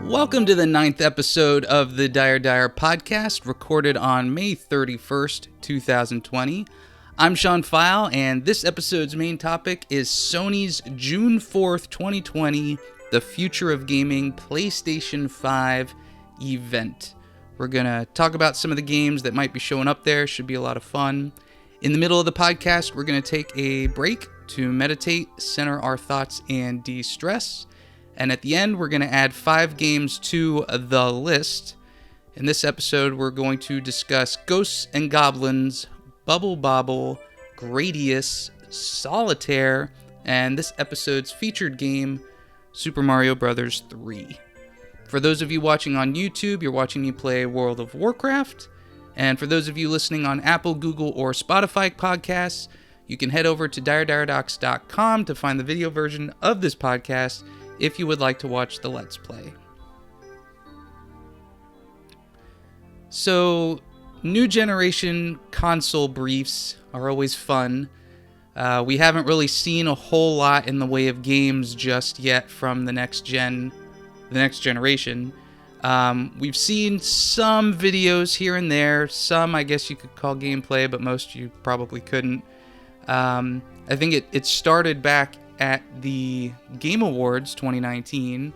Welcome to the 9th episode of the Dire podcast, recorded on May 31st, 2020. I'm Sean Pfeil, and this episode's main topic is Sony's June 4th, 2020, The Future of Gaming PlayStation 5 event. We're going to talk about some of the games that might be showing up there. Should be a lot of fun. In the middle of the podcast, we're going to take a break to meditate, center our thoughts, and de-stress. And at the end, we're going to add 5 games to the list. In this episode, we're going to discuss Ghosts and Goblins, Bobble, Gradius, Solitaire, and this episode's featured game, Super Mario Bros. 3. For those of you watching on YouTube, you're watching me play World of Warcraft. And for those of you listening on Apple, Google, or Spotify podcasts, you can head over to dirediredocs.com to find the video version of this podcast if you would like to watch the Let's Play. So, new generation console briefs are always fun. We haven't really seen a whole lot in the way of games just yet from the next generation. We've seen some videos here and there, some I guess you could call gameplay, but most you probably couldn't. I think it started back at the Game Awards 2019,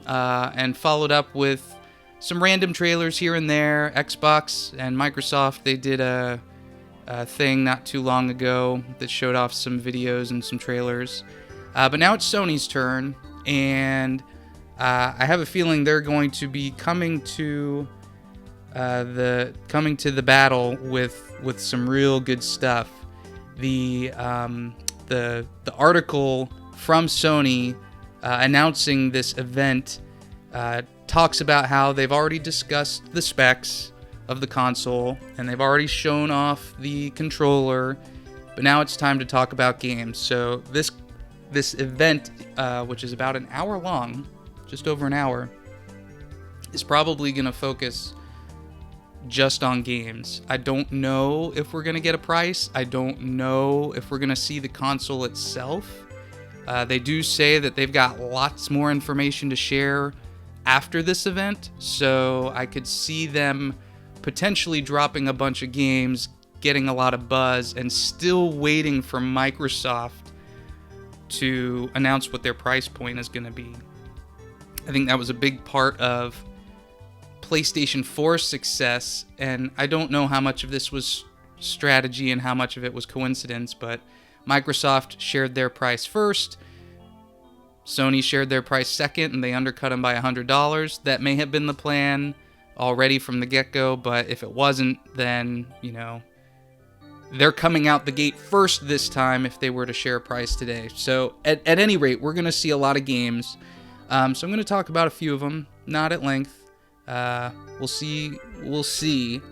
and followed up with some random trailers here and there. Xbox and Microsoft, they did a thing not too long ago that showed off some videos and some trailers. But now it's Sony's turn, and I have a feeling they're going to be coming to the battle with some real good stuff. The article from Sony announcing this event talks about how they've already discussed the specs of the console and they've already shown off the controller, but now it's time to talk about games. So this event, which is about an hour long, just over an hour, is probably going to focus just on games. I don't know if we're going to get a price. I don't know if we're going to see the console itself. They do say that they've got lots more information to share after this event, so I could see them potentially dropping a bunch of games, getting a lot of buzz, and still waiting for Microsoft to announce what their price point is going to be. I think that was a big part of PlayStation 4's success, and I don't know how much of this was strategy and how much of it was coincidence, but Microsoft shared their price first, Sony shared their price second, and they undercut them by $100. That may have been the plan already from the get-go, but if it wasn't, then, they're coming out the gate first this time if they were to share a price today. So, at any rate, we're going to see a lot of games. So I'm going to talk about a few of them, not at length. We'll see.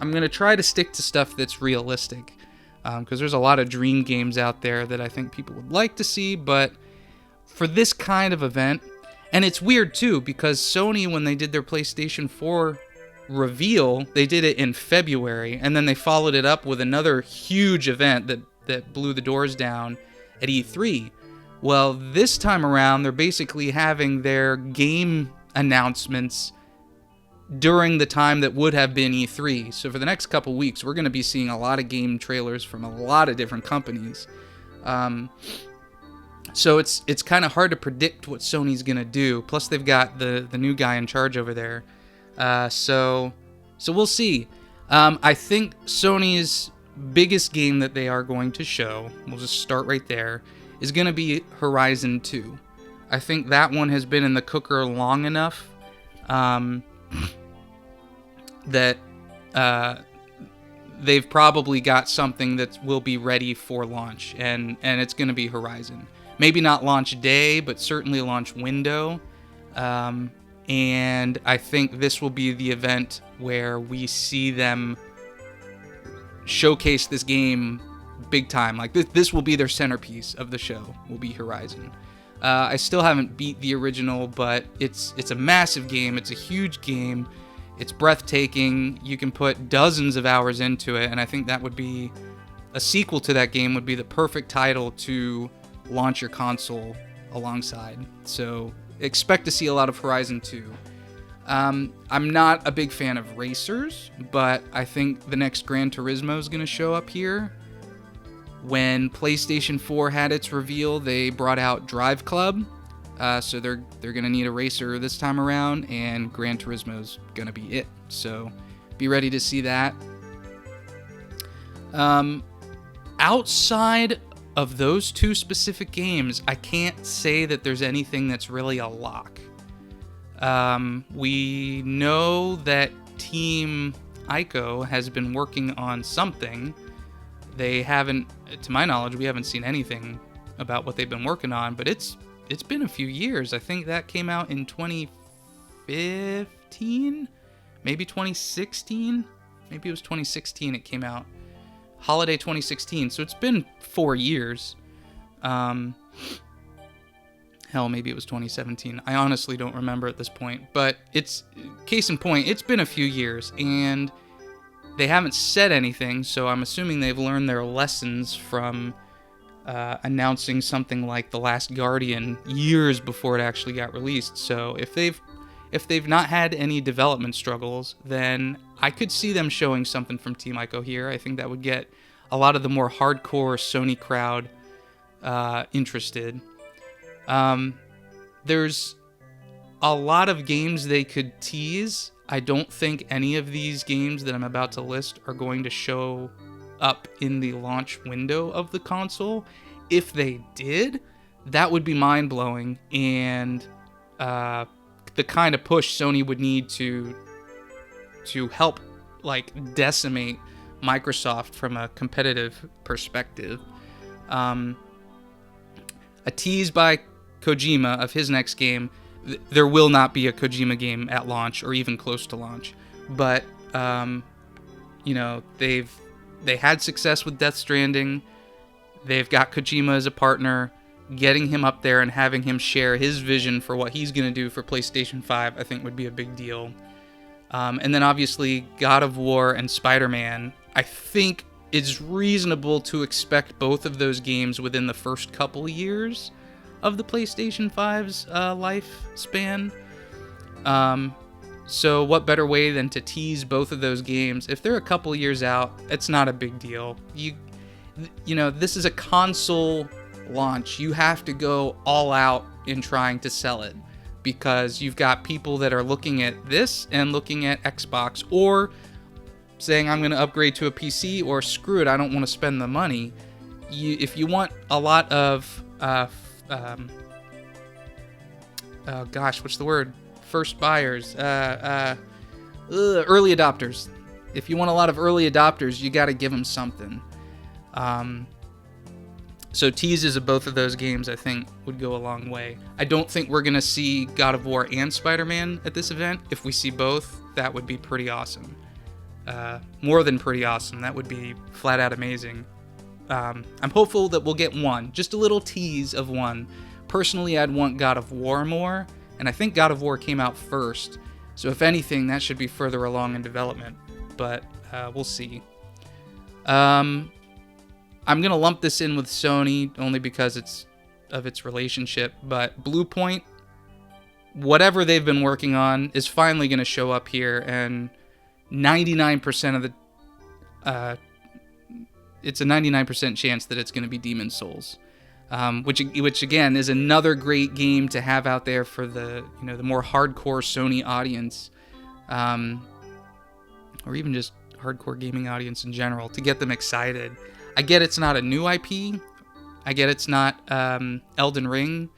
I'm going to try to stick to stuff that's realistic, because there's a lot of dream games out there that I think people would like to see, but for this kind of event, and it's weird too, because Sony, when they did their PlayStation 4 reveal, they did it in February, and then they followed it up with another huge event that blew the doors down at E3. Well, this time around, they're basically having their game announcements during the time that would have been E3. So for the next couple weeks, we're going to be seeing a lot of game trailers from a lot of different companies. So it's kind of hard to predict what Sony's going to do. Plus, they've got the new guy in charge over there. So we'll see. I think Sony's biggest game that they are going to show, we'll just start right there, is going to be Horizon 2. I think that one has been in the cooker long enough that they've probably got something that will be ready for launch, and it's going to be Horizon. Maybe not launch day, but certainly launch window. And I think this will be the event where we see them showcase this game big time. Like this will be their centerpiece of the show, will be Horizon. I still haven't beat the original, but it's a massive game. It's a huge game. It's breathtaking. You can put dozens of hours into it, and I think that would be a sequel to that game would be the perfect title to launch your console alongside. So expect to see a lot of Horizon 2. I'm not a big fan of racers, but I think the next Gran Turismo is going to show up here. When PlayStation 4 had its reveal, they brought out Drive Club, so they're going to need a racer this time around, and Gran Turismo is going to be it. So be ready to see that. Outside of those two specific games, I can't say that there's anything that's really a lock. We know that Team Ico has been working on something. They haven't, to my knowledge, we haven't seen anything about what they've been working on, but it's been a few years. I think that came out in 2015, maybe 2016. Maybe it was 2016 it came out. Holiday 2016, so it's been 4 years. Hell, maybe it was 2017. I honestly don't remember at this point, but it's, case in point, it's been a few years, and they haven't said anything, so I'm assuming they've learned their lessons from announcing something like The Last Guardian years before it actually got released. So if they've not had any development struggles, then I could see them showing something from Team Ico here. I think that would get a lot of the more hardcore Sony crowd interested. There's a lot of games they could tease. I don't think any of these games that I'm about to list are going to show up in the launch window of the console. If they did, that would be mind-blowing, and the kind of push Sony would need to help like decimate Microsoft from a competitive perspective. A tease by Kojima of his next game. There will not be a Kojima game at launch or even close to launch, but you know, they had success with Death Stranding. They've got Kojima as a partner. Getting him up there and having him share his vision for what he's going to do for PlayStation 5, I think would be a big deal. And then obviously God of War and Spider-Man. I think it's reasonable to expect both of those games within the first couple of years of the PlayStation 5's lifespan. So what better way than to tease both of those games? If they're a couple of years out, it's not a big deal. You know, this is a console launch. You have to go all out in trying to sell it, because you've got people that are looking at this and looking at Xbox, or saying I'm going to upgrade to a PC, or screw it, I don't want to spend the money. If you want a lot of oh gosh, what's the word? First buyers, early adopters. If you want a lot of early adopters, you got to give them something. So teases of both of those games, I think, would go a long way. I don't think we're going to see God of War and Spider-Man at this event. If we see both, that would be pretty awesome. More than pretty awesome. That would be flat out amazing. I'm hopeful that we'll get one. Just a little tease of one. Personally, I'd want God of War more, and I think God of War came out first. So if anything, that should be further along in development. But we'll see. I'm going to lump this in with Sony only because it's of its relationship, but Bluepoint, whatever they've been working on, is finally going to show up here, and 99% of the it's a 99% chance that it's going to be Demon's Souls, which again is another great game to have out there for the more hardcore Sony audience, or even just hardcore gaming audience in general, to get them excited. I get it's not a new IP. I get it's not Elden Ring,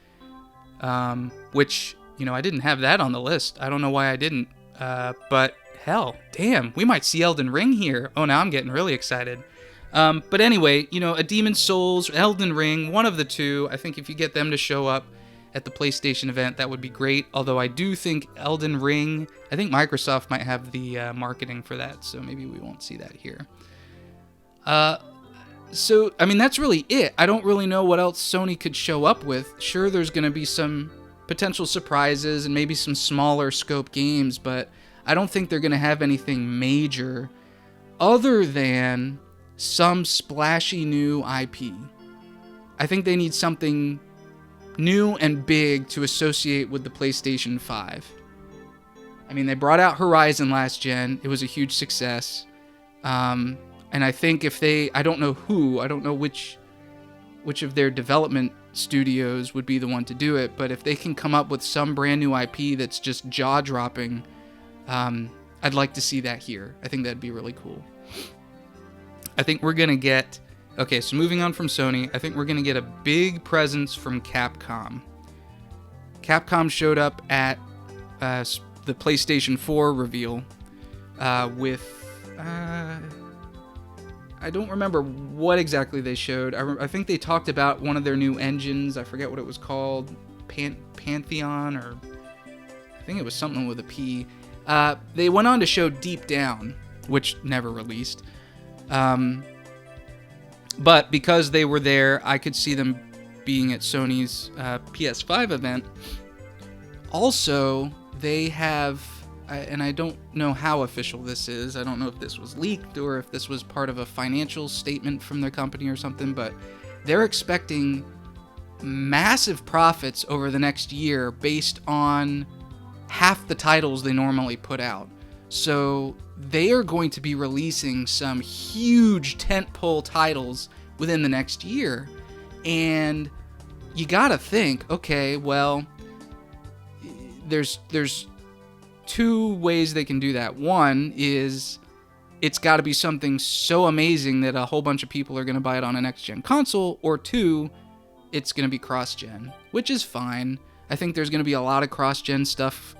which, I didn't have that on the list. I don't know why I didn't. But hell, damn, we might see Elden Ring here. Oh, now I'm getting really excited. But anyway, a Demon's Souls, Elden Ring, one of the two. I think if you get them to show up at the PlayStation event, that would be great. Although I do think Elden Ring, I think Microsoft might have the marketing for that, so maybe we won't see that here. So, that's really it. I don't really know what else Sony could show up with. Sure, there's going to be some potential surprises and maybe some smaller scope games, but I don't think they're going to have anything major other than some splashy new IP. I think they need something new and big to associate with the PlayStation 5. I mean, they brought out Horizon last gen. It was a huge success. And I think if I don't know which of their development studios would be the one to do it, but if they can come up with some brand new IP that's just jaw-dropping, I'd like to see that here. I think that'd be really cool. I think we're going to get... Okay, so moving on from Sony, I think we're going to get a big presence from Capcom. Capcom showed up at the PlayStation 4 reveal with... I don't remember what exactly they showed. I think they talked about one of their new engines. I forget what it was called. Pantheon, or... I think it was something with a P. They went on to show Deep Down, which never released. But because they were there, I could see them being at Sony's PS5 event. Also, they have... and I don't know how official this is. I don't know if this was leaked or if this was part of a financial statement from their company or something, but they're expecting massive profits over the next year based on half the titles they normally put out. So they are going to be releasing some huge tentpole titles within the next year. And you gotta think, okay, well, there's two ways they can do that. One is it's got to be something so amazing that a whole bunch of people are going to buy it on a next-gen console, or two, it's going to be cross-gen, which is fine. I think there's going to be a lot of cross-gen stuff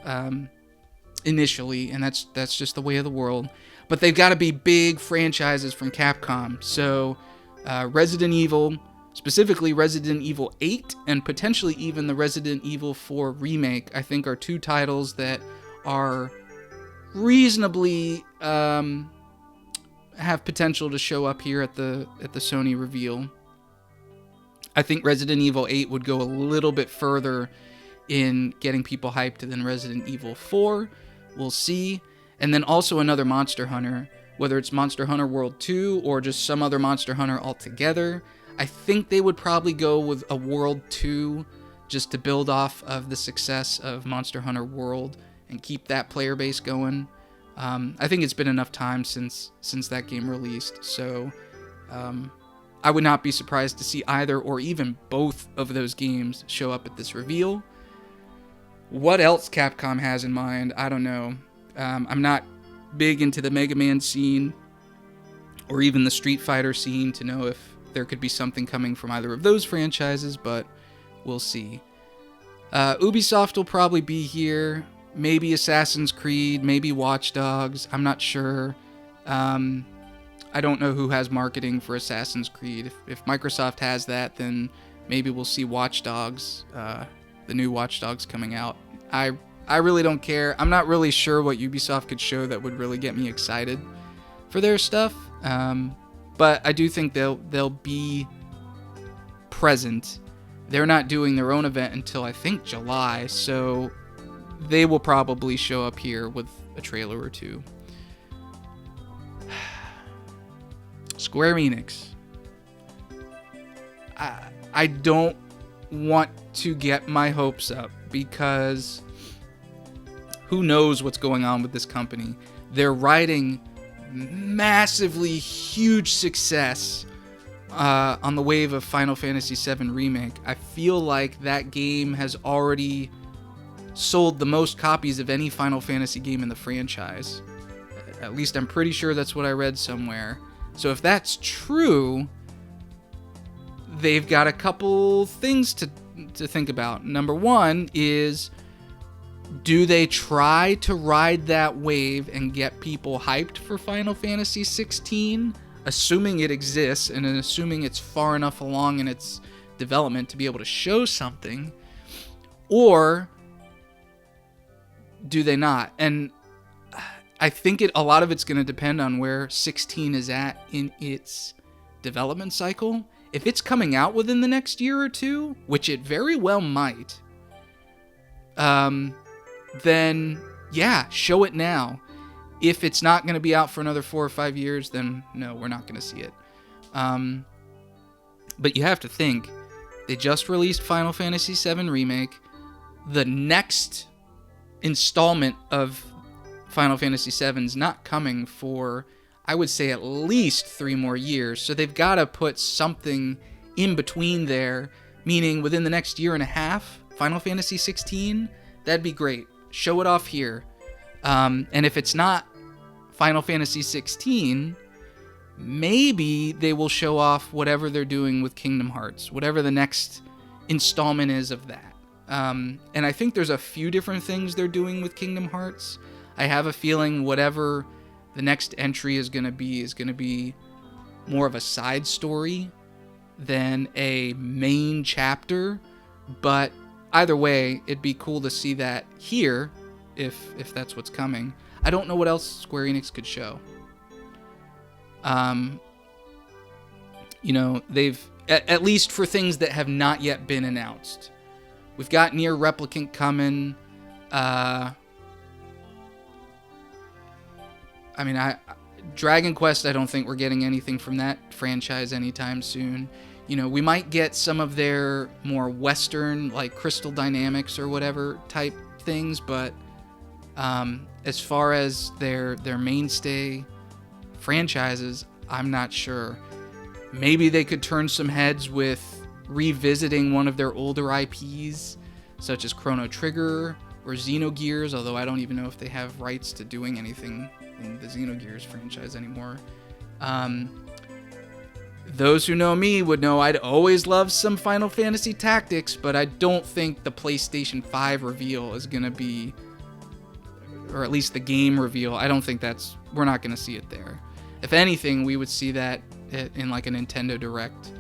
initially, and that's just the way of the world. But they've got to be big franchises from Capcom. So Resident Evil, specifically Resident Evil 8, and potentially even the Resident Evil 4 remake, I think are two titles that are reasonably have potential to show up here at the Sony reveal. I think Resident Evil 8 would go a little bit further in getting people hyped than Resident Evil 4. We'll see. And then also another Monster Hunter, whether it's Monster Hunter World 2 or just some other Monster Hunter altogether. I think they would probably go with a World 2 just to build off of the success of Monster Hunter World and keep that player base going. I think it's been enough time since that game released, so I would not be surprised to see either or even both of those games show up at this reveal. What else Capcom has in mind, I don't know. I'm not big into the Mega Man scene or even the Street Fighter scene to know if there could be something coming from either of those franchises, but we'll see. Ubisoft will probably be here. Maybe Assassin's Creed, maybe Watch Dogs. I'm not sure. I don't know who has marketing for Assassin's Creed. If Microsoft has that, then maybe we'll see Watch Dogs, the new Watch Dogs coming out. I really don't care. I'm not really sure what Ubisoft could show that would really get me excited for their stuff. But I do think they'll be present. They're not doing their own event until I think July, so they will probably show up here with a trailer or two. Square Enix. I don't want to get my hopes up because who knows what's going on with this company. They're riding massively huge success on the wave of Final Fantasy VII Remake. I feel like that game has already sold the most copies of any Final Fantasy game in the franchise. At least I'm pretty sure that's what I read somewhere. So if that's true, they've got a couple things to think about. Number one is, do they try to ride that wave and get people hyped for Final Fantasy 16, assuming it exists and assuming it's far enough along in its development to be able to show something? Or do they not? And I think a lot of it's going to depend on where 16 is at in its development cycle. If it's coming out within the next year or two, which it very well might, then yeah, show it now. If it's not going to be out for another 4 or 5 years, then no, we're not going to see it. But you have to think, they just released Final Fantasy VII Remake. The next installment of Final Fantasy VII's not coming for, I would say, at least 3 more years. So they've got to put something in between there, meaning within the next year and a half, Final Fantasy 16, that'd be great. Show it off here. And if it's not Final Fantasy 16, maybe they will show off whatever they're doing with Kingdom Hearts, whatever the next installment is of that. And I think there's a few different things they're doing with Kingdom Hearts. I have a feeling whatever the next entry is going to be more of a side story than a main chapter. But either way, it'd be cool to see that here, if that's what's coming. I don't know what else Square Enix could show. They've, at least for things that have not yet been announced. We've got Nier Replicant coming. Dragon Quest, I don't think we're getting anything from that franchise anytime soon. We might get some of their more Western, like Crystal Dynamics or whatever type things, but as far as their mainstay franchises, I'm not sure. Maybe they could turn some heads with revisiting one of their older IPs, such as Chrono Trigger or Xenogears, although I don't even know if they have rights to doing anything in the Xenogears franchise anymore. Those who know me would know I'd always love some Final Fantasy Tactics, but I don't think the PlayStation 5 reveal is going to be, or at least the game reveal, I don't think we're not going to see it there. If anything, we would see that in like a Nintendo Direct.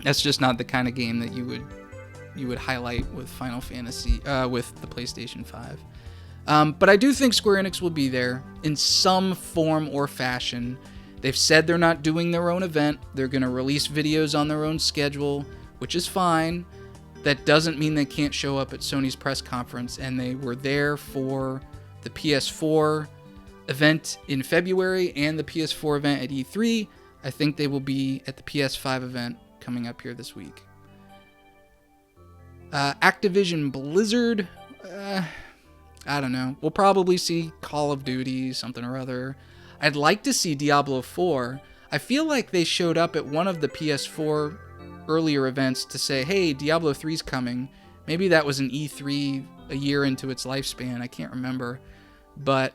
That's just not the kind of game that you would highlight with Final Fantasy, with the PlayStation 5. But I do think Square Enix will be there in some form or fashion. They've said they're not doing their own event. They're going to release videos on their own schedule, which is fine. That doesn't mean they can't show up at Sony's press conference, and they were there for the PS4 event in February and the PS4 event at E3. I think they will be at the PS5 event coming up here this week. Activision Blizzard, I don't know. We'll probably see Call of Duty, something or other. I'd like to see Diablo 4. I feel like they showed up at one of the PS4 earlier events to say, hey, Diablo 3's coming. Maybe that was an E3 a year into its lifespan. I can't remember. But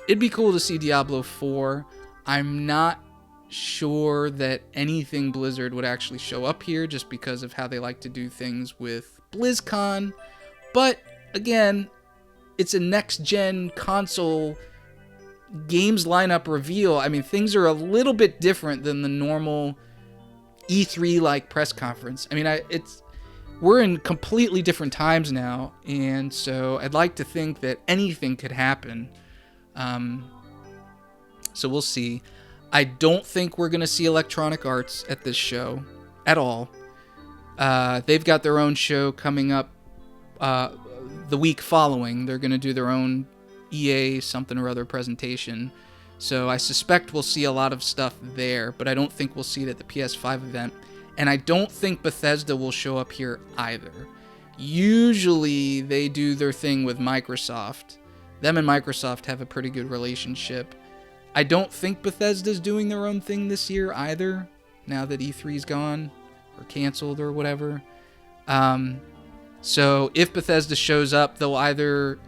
it'd be cool to see Diablo 4. I'm not sure that anything Blizzard would actually show up here just because of how they like to do things with BlizzCon. But again, it's a next-gen console games lineup reveal. I mean, things are a little bit different than the normal E3-like press conference. I mean, we're in completely different times now, and so I'd like to think that anything could happen. So we'll see. I don't think we're going to see Electronic Arts at this show at all. They've got their own show coming up the week following. They're going to do their own EA something or other presentation. So I suspect we'll see a lot of stuff there, but I don't think we'll see it at the PS5 event. And I don't think Bethesda will show up here either. Usually they do their thing with Microsoft. Them and Microsoft have a pretty good relationship. I don't think Bethesda's doing their own thing this year either, now that E3's gone or canceled or whatever. So if Bethesda shows up,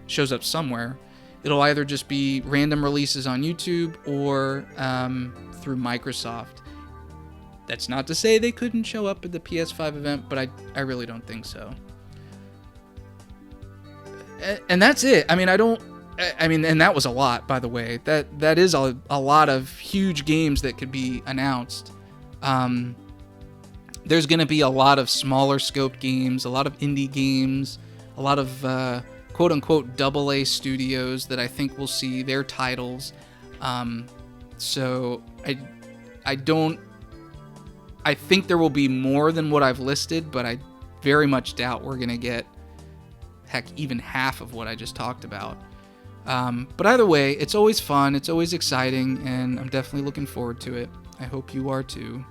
shows up somewhere. It'll either just be random releases on YouTube or through Microsoft. That's not to say they couldn't show up at the PS5 event, but I really don't think so. And that's it. I mean, and that was a lot, by the way. That is a lot of huge games that could be announced. There's going to be a lot of smaller scoped games, a lot of indie games, a lot of quote-unquote AA studios that I think we'll see their titles. So I think there will be more than what I've listed, but I very much doubt we're going to get, heck, even half of what I just talked about. But either way, it's always fun, it's always exciting, and I'm definitely looking forward to it. I hope you are too.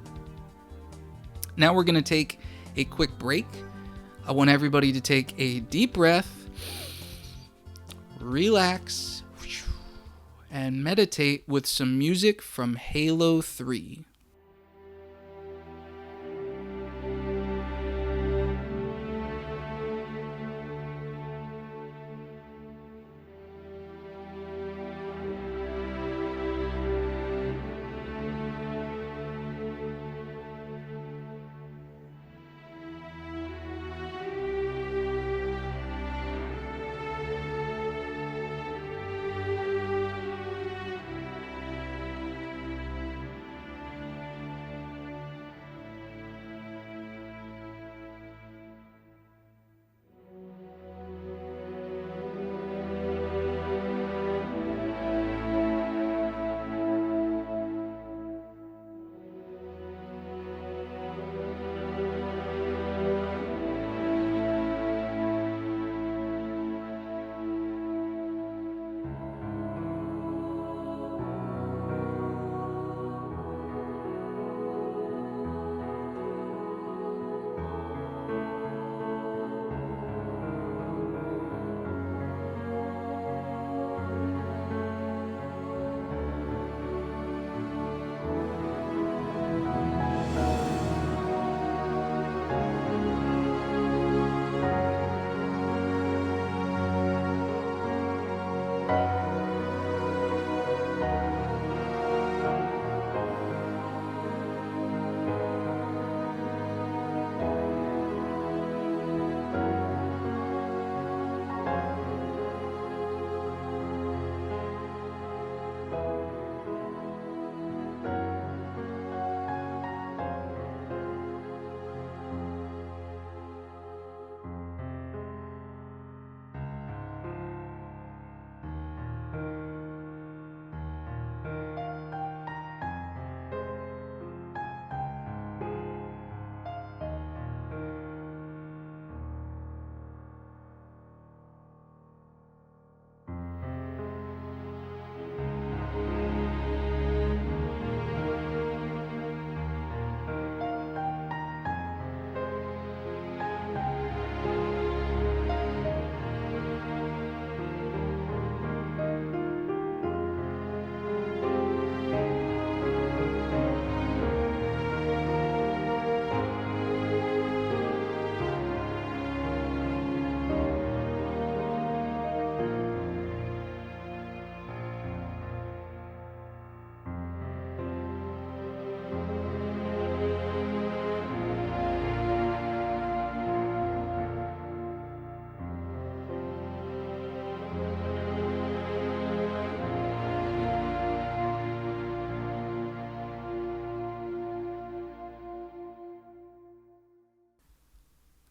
Now we're going to take a quick break. I want everybody to take a deep breath relax, and meditate with some music from Halo 3.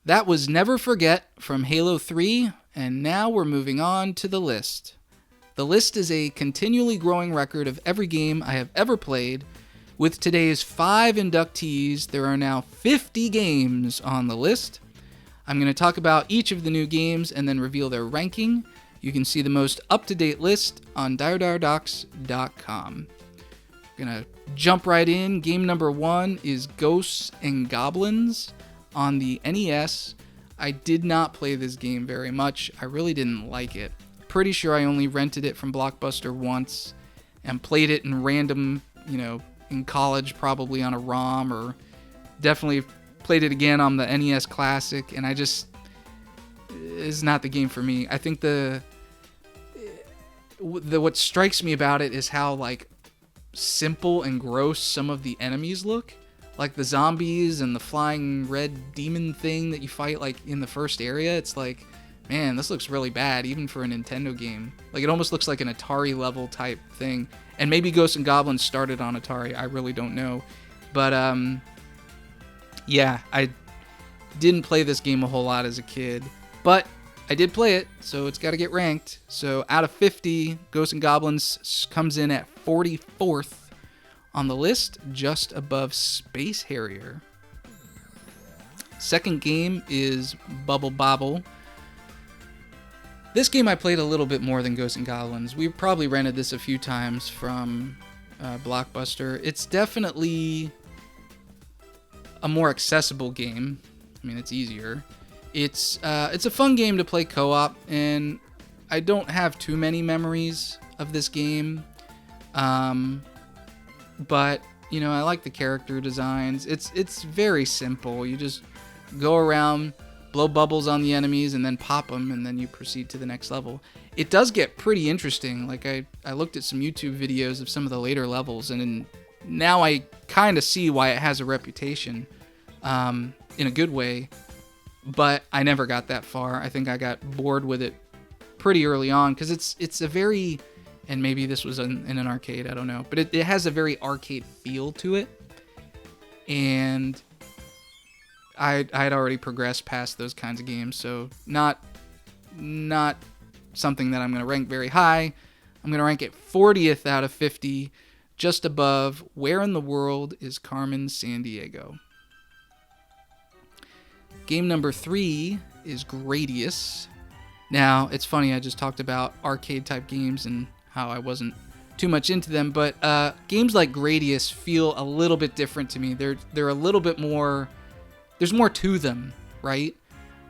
That was Never Forget from Halo 3, and now we're moving on to the list. The list is a continually growing record of every game I have ever played. With today's 5 inductees, there are now 50 games on the list. I'm going to talk about each of the new games and then reveal their ranking. You can see the most up-to-date list on diredocs.com. Going to jump right in. Game number 1 is Ghosts and Goblins on the NES. I did not play this game very much. I really didn't like it. Pretty sure I only rented it from Blockbuster once and played it in random, in college, probably on a ROM, or definitely played it again on the NES Classic, and it's not the game for me. I think what strikes me about it is how simple and gross some of the enemies look. Like the zombies and the flying red demon thing that you fight in the first area. It's man, this looks really bad even for a Nintendo game. It almost looks like an Atari level type thing. And maybe Ghosts and Goblins started on Atari, I really don't know. But yeah, I didn't play this game a whole lot as a kid, but I did play it, so it's got to get ranked. So out of 50, Ghosts and Goblins comes in at 44th on the list, just above Space Harrier. Second game is Bobble. This game I played a little bit more than Ghosts and Goblins. We probably rented this a few times from Blockbuster. It's definitely a more accessible game. I mean, it's easier. It's a fun game to play co-op, and I don't have too many memories of this game, but you know, I like the character designs. It's very simple. You just go around, blow bubbles on the enemies, and then pop them, and then you proceed to the next level. It does get pretty interesting. Like I looked at some YouTube videos of some of the later levels, and now I kind of see why it has a reputation, in a good way. But I never got that far. I think I got bored with it pretty early on because it's a very, and maybe this was in an arcade, I don't know, but it has a very arcade feel to it, and I'd already progressed past those kinds of games, so not something that I'm going to rank very high. I'm going to rank it 40th out of 50, just above Where in the World is Carmen Sandiego. Game number 3 is Gradius. Now, it's funny, I just talked about arcade-type games and how I wasn't too much into them, but games like Gradius feel a little bit different to me. They're a little bit more... There's more to them, right?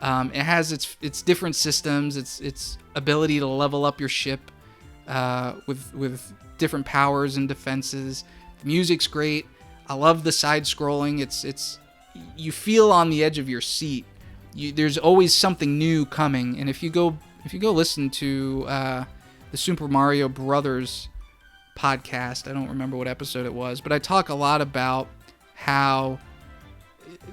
It has its different systems, its ability to level up your ship with different powers and defenses. The music's great. I love the side-scrolling. It's you feel on the edge of your seat. There's always something new coming, and if you go listen to the Super Mario Brothers podcast, I don't remember what episode it was, but I talk a lot about how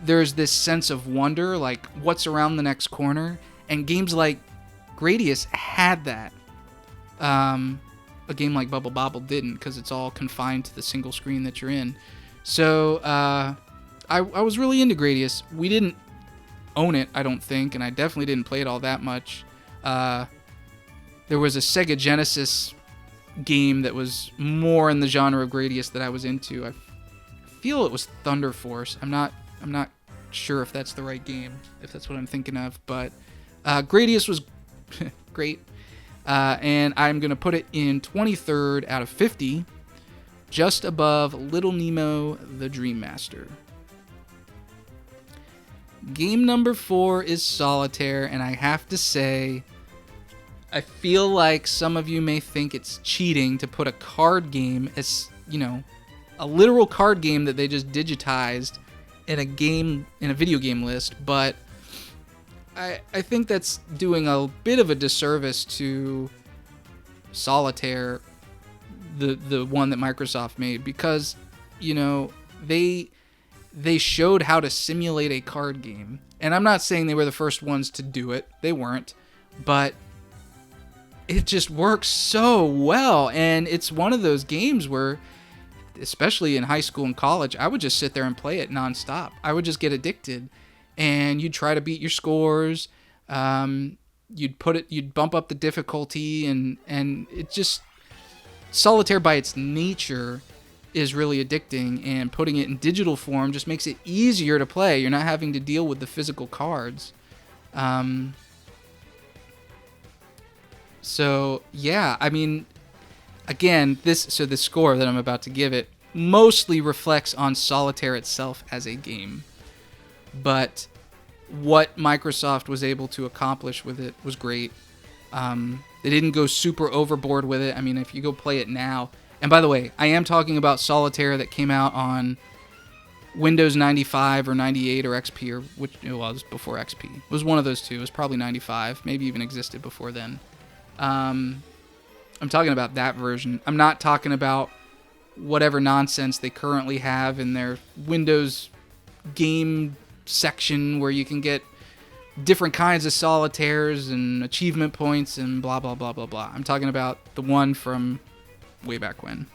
there's this sense of wonder, like what's around the next corner, and games like Gradius had that. A game like Bobble didn't, because it's all confined to the single screen that you're in. So I was really into Gradius. We didn't own it, I don't think, and I definitely didn't play it all that much. There was a Sega Genesis game that was more in the genre of Gradius that I was into. I feel it was Thunder Force. I'm not sure if that's the right game, if that's what I'm thinking of, but Gradius was great, and I'm going to put it in 23rd out of 50, just above Little Nemo the Dream Master. Game number 4 is Solitaire, and I have to say, I feel like some of you may think it's cheating to put a card game as, you know, a literal card game that they just digitized in a video game list, but I think that's doing a bit of a disservice to Solitaire, the one that Microsoft made, because, you know, they showed how to simulate a card game. And I'm not saying they were the first ones to do it. They weren't. But it just works so well. And it's one of those games where, especially in high school and college, I would just sit there and play it nonstop. I would just get addicted. And you'd try to beat your scores. You'd bump up the difficulty. And it just... Solitaire by its nature is really addicting, and putting it in digital form just makes it easier to play. You're not having to deal with the physical cards. So yeah, I mean, again, the score that I'm about to give it mostly reflects on Solitaire itself as a game, but what Microsoft was able to accomplish with it was great. They didn't go super overboard with it. I mean, if you go play it now... And by the way, I am talking about Solitaire that came out on Windows 95 or 98 or XP, or which it was before XP. It was one of those two. It was probably 95, maybe even existed before then. I'm talking about that version. I'm not talking about whatever nonsense they currently have in their Windows game section where you can get different kinds of solitaires and achievement points and blah, blah, blah, blah, blah. I'm talking about the one from way back when.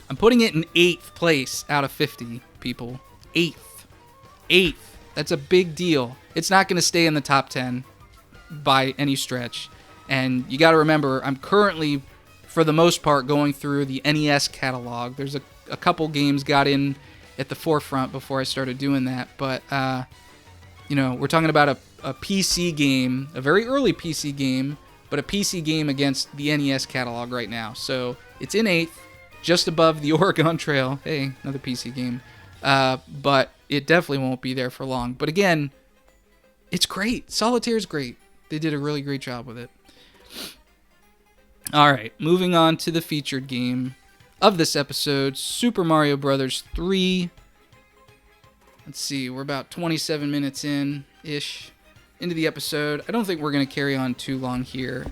I'm putting it in 8th place out of 50, people. 8th. That's a big deal. It's not going to stay in the top 10 by any stretch. And you got to remember, I'm currently, for the most part, going through the NES catalog. There's a couple games got in at the forefront before I started doing that. But, you know, we're talking about a PC game, a very early PC game, but a PC game against the NES catalog right now. So it's in 8th, just above the Oregon Trail. Hey, another PC game. But it definitely won't be there for long. But again, it's great. Solitaire's great. They did a really great job with it. All right, moving on to the featured game of this episode, Super Mario Bros. 3. Let's see, we're about 27 minutes in-ish into the episode. I don't think we're going to carry on too long here.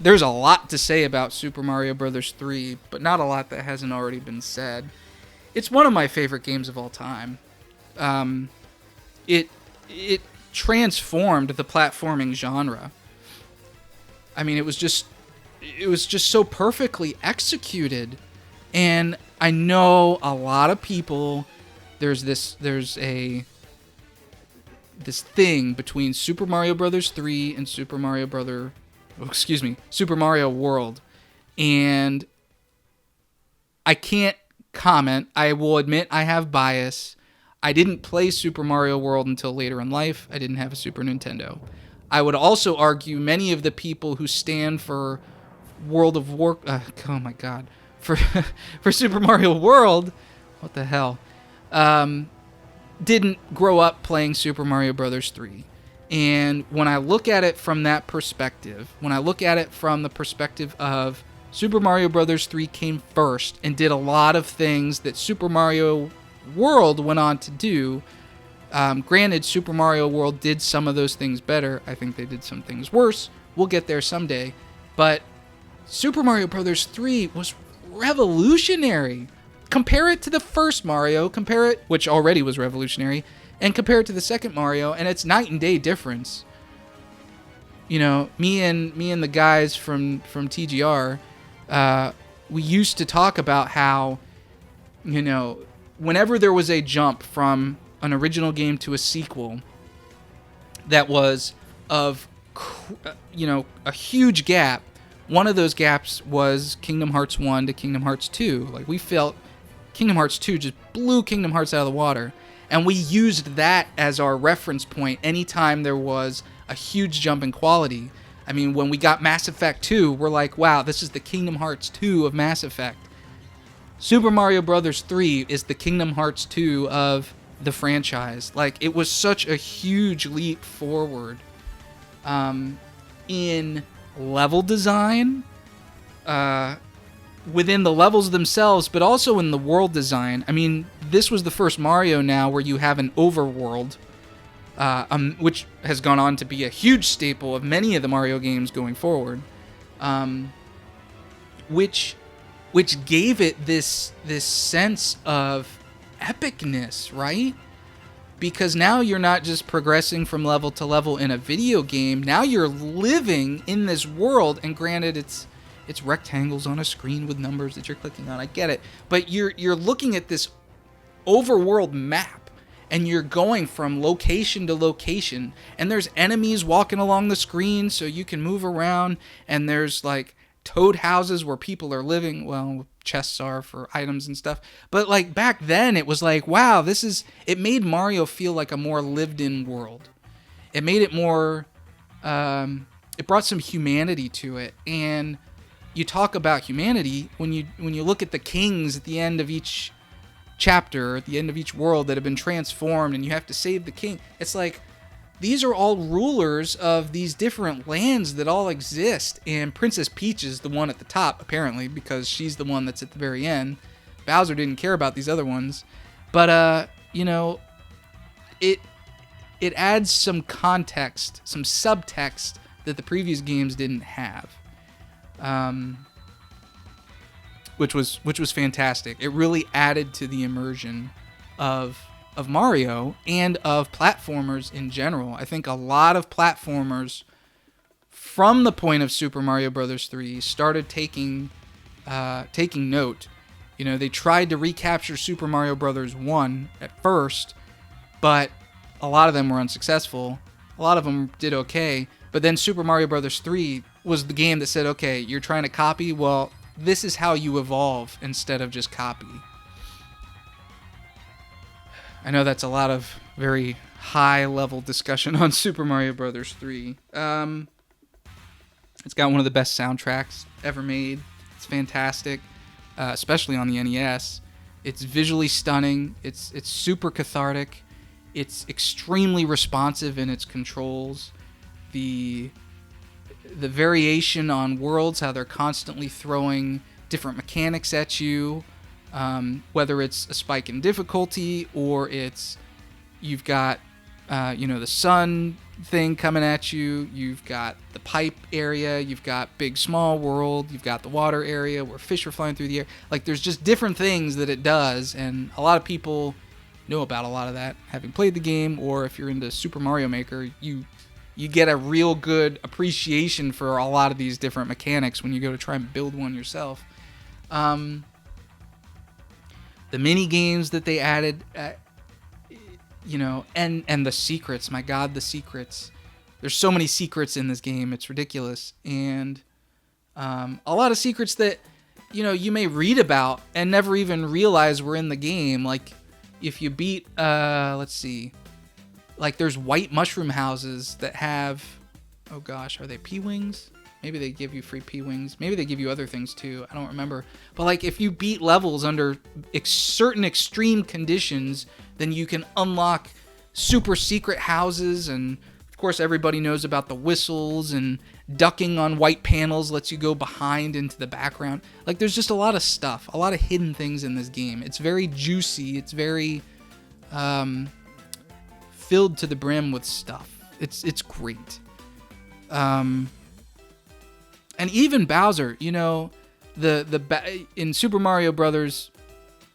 There's a lot to say about Super Mario Bros. 3, but not a lot that hasn't already been said. It's one of my favorite games of all time. It transformed the platforming genre. I mean, it was just so perfectly executed. And I know a lot of people, there's this thing between Super Mario Bros. 3 and Super Mario World. And I can't comment. I will admit I have bias. I didn't play Super Mario World until later in life. I didn't have a Super Nintendo. I would also argue many of the people who stand for World of Warcraft, oh my god, for Super Mario World, what the hell, didn't grow up playing Super Mario Bros. 3. And when I look at it from that perspective, when I look at it from the perspective of Super Mario Bros. 3 came first and did a lot of things that Super Mario World went on to do. Granted, Super Mario World did some of those things better. I think they did some things worse. We'll get there someday. But Super Mario Bros. 3 was revolutionary. Compare it to the first Mario, which already was revolutionary, and compare it to the second Mario, and it's night and day difference. You know, me and the guys from TGR, we used to talk about how, you know, whenever there was a jump from an original game to a sequel that was of, you know, a huge gap, one of those gaps was Kingdom Hearts 1 to Kingdom Hearts 2. Like, we felt Kingdom Hearts 2 just blew Kingdom Hearts out of the water. And we used that as our reference point anytime there was a huge jump in quality. I mean, when we got Mass Effect 2, we're like, wow, this is the Kingdom Hearts 2 of Mass Effect. Super Mario Bros. 3 is the Kingdom Hearts 2 of the franchise. Like, it was such a huge leap forward in level design, within the levels themselves, but also in the world design. I mean, this was the first Mario now where you have an overworld, which has gone on to be a huge staple of many of the Mario games going forward, which gave it this sense of epicness, right? Because now you're not just progressing from level to level in a video game. Now you're living in this world, and granted, it's rectangles on a screen with numbers that you're clicking on. I get it, but you're looking at this overworld map, and you're going from location to location, and there's enemies walking along the screen so you can move around, and there's like toad houses where people are living. Well, chests are for items and stuff. But like back then, it was like, wow, it made Mario feel like a more lived-in world. It made it more, it brought some humanity to it. And you talk about humanity when you look at the kings at the end of each chapter, at the end of each world that have been transformed, and you have to save the king. It's like, these are all rulers of these different lands that all exist, and Princess Peach is the one at the top, apparently, because she's the one that's at the very end. Bowser didn't care about these other ones. But, you know, it adds some context, some subtext that the previous games didn't have. Which was fantastic. It really added to the immersion of Mario and of platformers in general. I think a lot of platformers from the point of Super Mario Bros. 3 started taking note. You know, they tried to recapture Super Mario Bros. 1 at first, but a lot of them were unsuccessful. A lot of them did okay, but then Super Mario Bros. 3 was the game that said, okay, you're trying to copy? Well, this is how you evolve instead of just copy. I know that's a lot of very high-level discussion on Super Mario Bros. 3. It's got one of the best soundtracks ever made. It's fantastic, especially on the NES. It's visually stunning. It's super cathartic. It's extremely responsive in its controls. The the variation on worlds, how they're constantly throwing different mechanics at you, whether it's a spike in difficulty or it's you've got the sun thing coming at you, you've got the pipe area, you've got big small world, you've got the water area where fish are flying through the air. Like, there's just different things that it does, and a lot of people know about a lot of that having played the game, or if you're into Super Mario Maker, you get a real good appreciation for a lot of these different mechanics when you go to try and build one yourself. The mini games that they added, and the secrets. My God, the secrets. There's so many secrets in this game. It's ridiculous. And a lot of secrets that, you may read about and never even realize were in the game. Like, if you beat, let's see. Like, there's white mushroom houses that have, oh gosh, are they P-Wings? Maybe they give you free P-Wings. Maybe they give you other things too. I don't remember. But like, if you beat levels under certain extreme conditions, then you can unlock super secret houses. And of course, everybody knows about the whistles, and ducking on white panels lets you go behind into the background. Like, there's just a lot of stuff, a lot of hidden things in this game. It's very juicy. It's very filled to the brim with stuff. It's great. And even Bowser, in Super Mario Brothers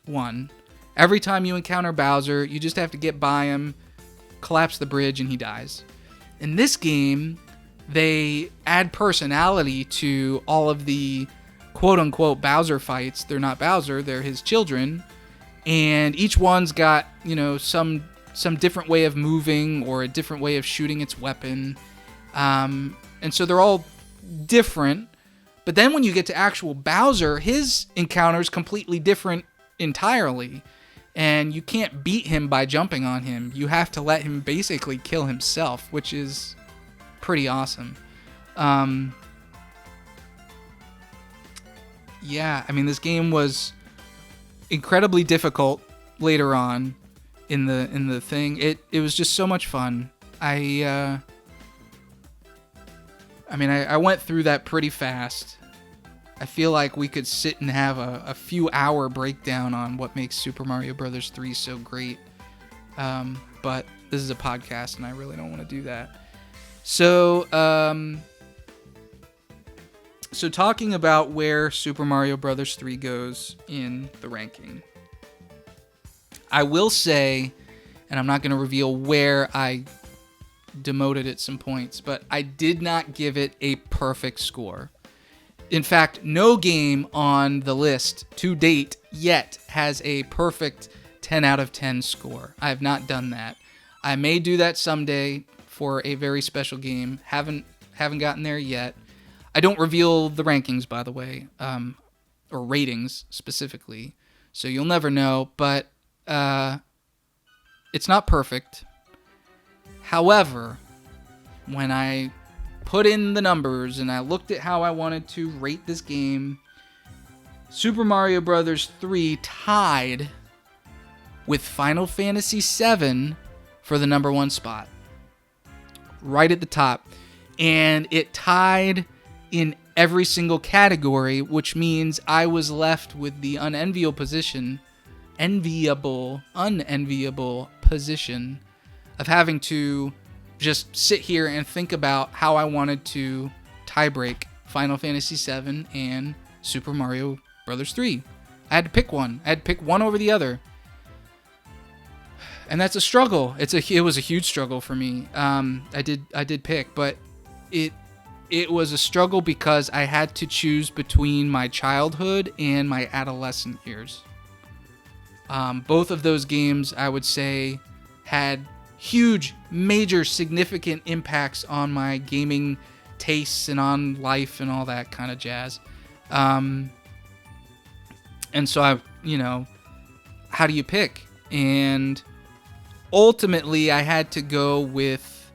1, every time you encounter Bowser, you just have to get by him, collapse the bridge, and he dies. In this game, they add personality to all of the quote-unquote Bowser fights. They're not Bowser, they're his children. And each one's got, some different way of moving or a different way of shooting its weapon. And so they're all different. But then when you get to actual Bowser, his encounter is completely different entirely. And you can't beat him by jumping on him. You have to let him basically kill himself, which is pretty awesome. This game was incredibly difficult later on in the thing. It was just so much fun. I went through that pretty fast. I feel like we could sit and have a few hour breakdown on what makes Super Mario Bros. 3 so great. But this is a podcast and I really don't want to do that. So talking about where Super Mario Bros. 3 goes in the ranking. I will say, and I'm not going to reveal where I demoted it some points, but I did not give it a perfect score. In fact, no game on the list to date yet has a perfect 10 out of 10 score. I have not done that. I may do that someday for a very special game. Haven't gotten there yet. I don't reveal the rankings, by the way, or ratings specifically, so you'll never know, but it's not perfect. However, when I put in the numbers and I looked at how I wanted to rate this game, Super Mario Bros. 3 tied with Final Fantasy VII for the number one spot. Right at the top. And it tied in every single category, which means I was left with the unenviable position of having to just sit here and think about how I wanted to tiebreak Final Fantasy VII and Super Mario Bros. 3. I had to pick one. I had to pick one over the other. And that's a struggle. It was a huge struggle for me. I did pick, but it was a struggle because I had to choose between my childhood and my adolescent years. Both of those games, I would say, had huge, major, significant impacts on my gaming tastes and on life and all that kind of jazz. And so how do you pick? And ultimately, I had to go with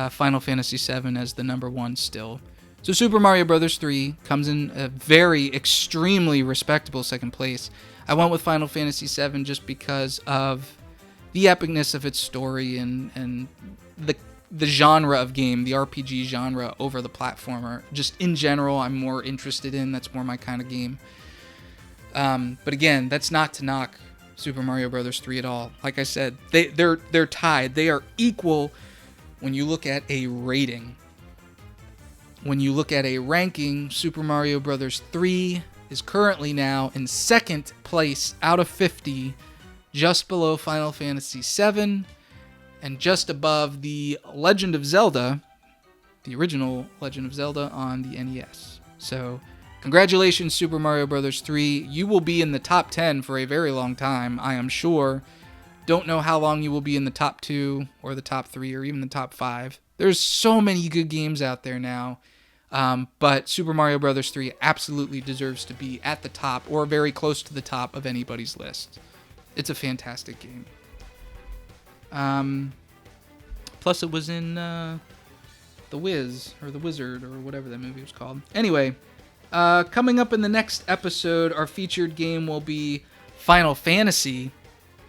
Final Fantasy VII as the number one still. So Super Mario Bros. 3 comes in a very, extremely respectable second place. I went with Final Fantasy VII just because of the epicness of its story and the genre of game, the RPG genre over the platformer. Just in general, I'm more interested in. That's more my kind of game. But again, that's not to knock Super Mario Bros. 3 at all. Like I said, they're tied. They are equal when you look at a rating. When you look at a ranking, Super Mario Bros. 3 is currently now in second place out of 50, just below Final Fantasy VII, and just above the Legend of Zelda, the original Legend of Zelda on the NES. So, congratulations, Super Mario Bros. 3. You will be in the top 10 for a very long time, I am sure. Don't know how long you will be in the top 2, or the top 3, or even the top 5. There's so many good games out there now. But Super Mario Bros. 3 absolutely deserves to be at the top, or very close to the top of anybody's list. It's a fantastic game. Plus it was in The Wiz, or The Wizard, or whatever that movie was called. Anyway, coming up in the next episode, our featured game will be Final Fantasy,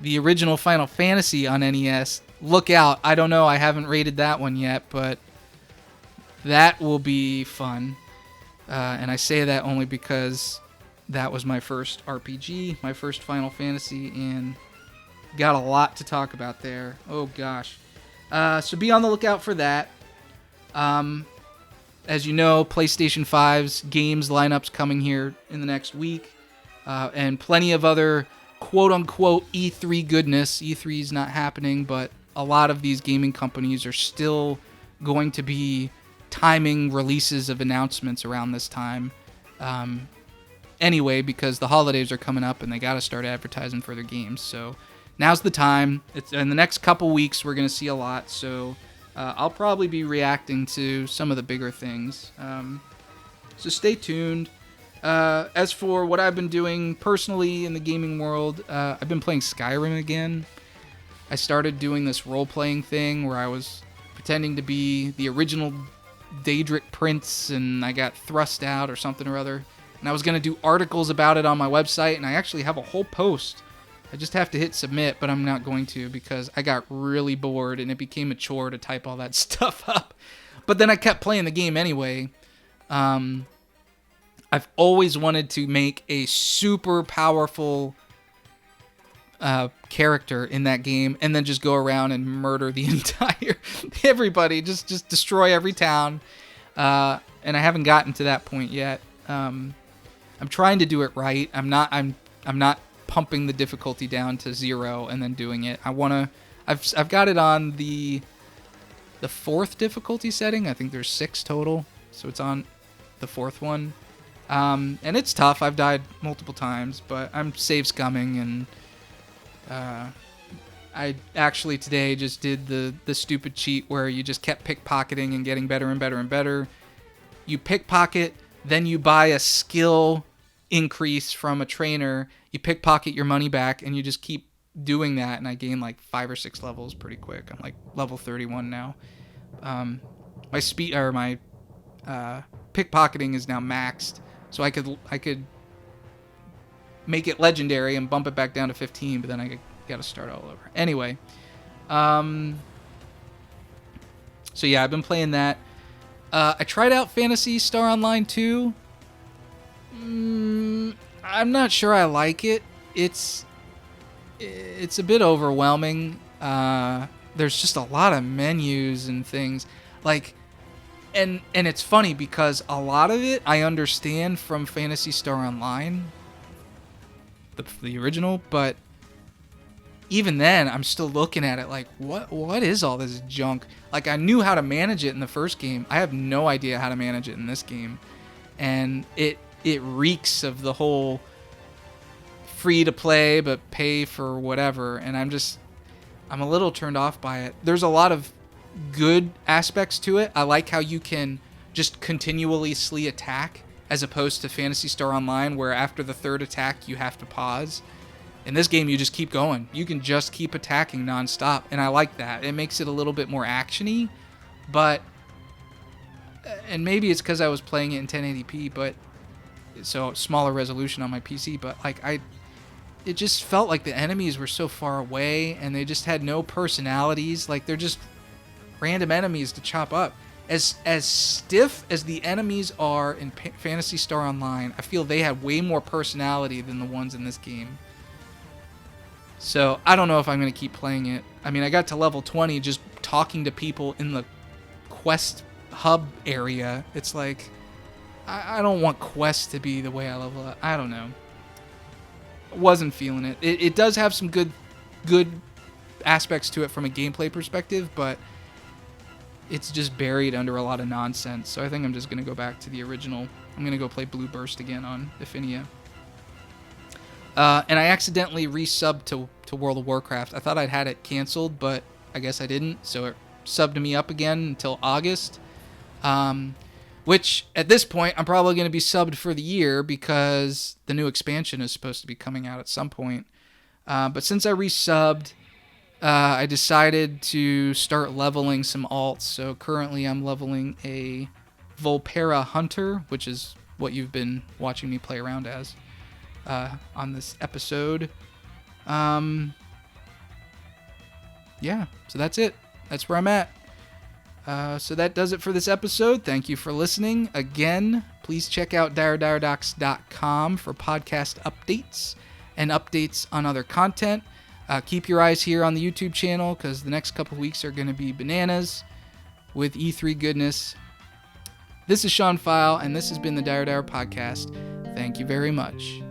the original Final Fantasy on NES. Look out, I don't know, I haven't rated that one yet, but that will be fun. And I say that only because that was my first RPG, my first Final Fantasy, and got a lot to talk about there. Oh gosh. So be on the lookout for that. As you know, PlayStation 5's games lineup's coming here in the next week. And plenty of other quote-unquote E3 goodness. E3 is not happening, but a lot of these gaming companies are still going to be timing releases of announcements around this time. Anyway, because the holidays are coming up and they got to start advertising for their games. So now's the time. It's in the next couple weeks, we're going to see a lot. So I'll probably be reacting to some of the bigger things. So stay tuned. As for what I've been doing personally in the gaming world, I've been playing Skyrim again. I started doing this role-playing thing where I was pretending to be the original Daedric Prince, and I got thrust out or something or other. And I was going to do articles about it on my website, and I actually have a whole post. I just have to hit submit, but I'm not going to because I got really bored, and it became a chore to type all that stuff up. But then I kept playing the game anyway. I've always wanted to make a super powerful character in that game, and then just go around and murder the entire everybody, just destroy every town. And I haven't gotten to that point yet. I'm trying to do it right. I'm not pumping the difficulty down to 0 and then doing it. I've got it on the 4th difficulty setting. I think there's 6 total, so it's on the 4th one. And it's tough. I've died multiple times, but I'm save scumming, and I actually today just did the stupid cheat where you just kept pickpocketing and getting better and better and better. You pickpocket, then you buy a skill increase from a trainer, you pickpocket your money back, and you just keep doing that, and I gain like 5 or 6 levels pretty quick. I'm like level 31 now. My speed, or my pickpocketing is now maxed, so I could make it legendary and bump it back down to 15, but then I got to start all over. Anyway, so yeah, I've been playing that. I tried out Phantasy Star Online 2. I'm not sure I like it. It's a bit overwhelming. There's just a lot of menus and things. Like, and it's funny because a lot of it I understand from Phantasy Star Online, the original, but even then I'm still looking at it like, what is all this junk? Like, I knew how to manage it in the first game. I have no idea how to manage it in this game, and it reeks of the whole free to play but pay for whatever, and I'm a little turned off by it. There's a lot of good aspects to it. I like how you can just continuously attack, as opposed to Phantasy Star Online, where after the 3rd attack you have to pause. In this game, you just keep going. You can just keep attacking nonstop, and I like that. It makes it a little bit more action-y, but, and maybe it's because I was playing it in 1080p, but so smaller resolution on my PC, but like it just felt like the enemies were so far away, and they just had no personalities. Like, they're just random enemies to chop up. As stiff as the enemies are in Phantasy Star Online, I feel they have way more personality than the ones in this game. So I don't know if I'm going to keep playing it. I mean, I got to level 20 just talking to people in the quest hub area. It's like, I don't want quests to be the way I level up. I don't know. Wasn't feeling it. It does have some good aspects to it from a gameplay perspective, but it's just buried under a lot of nonsense. So I think I'm just going to go back to the original. I'm going to go play Blue Burst again on Affinia. And I accidentally resubbed to World of Warcraft. I thought I'd had it canceled, but I guess I didn't. So it subbed me up again until August. Which, at this point, I'm probably going to be subbed for the year because the new expansion is supposed to be coming out at some point. But since I resubbed, I decided to start leveling some alts. So currently I'm leveling a Volpera Hunter, which is what you've been watching me play around as on this episode. Yeah, so that's it. That's where I'm at. So that does it for this episode. Thank you for listening. Again, please check out dirediredocs.com for podcast updates and updates on other content. Keep your eyes here on the YouTube channel because the next couple weeks are going to be bananas with E3 goodness. This is Sean Pfeil, and this has been the Dire Podcast. Thank you very much.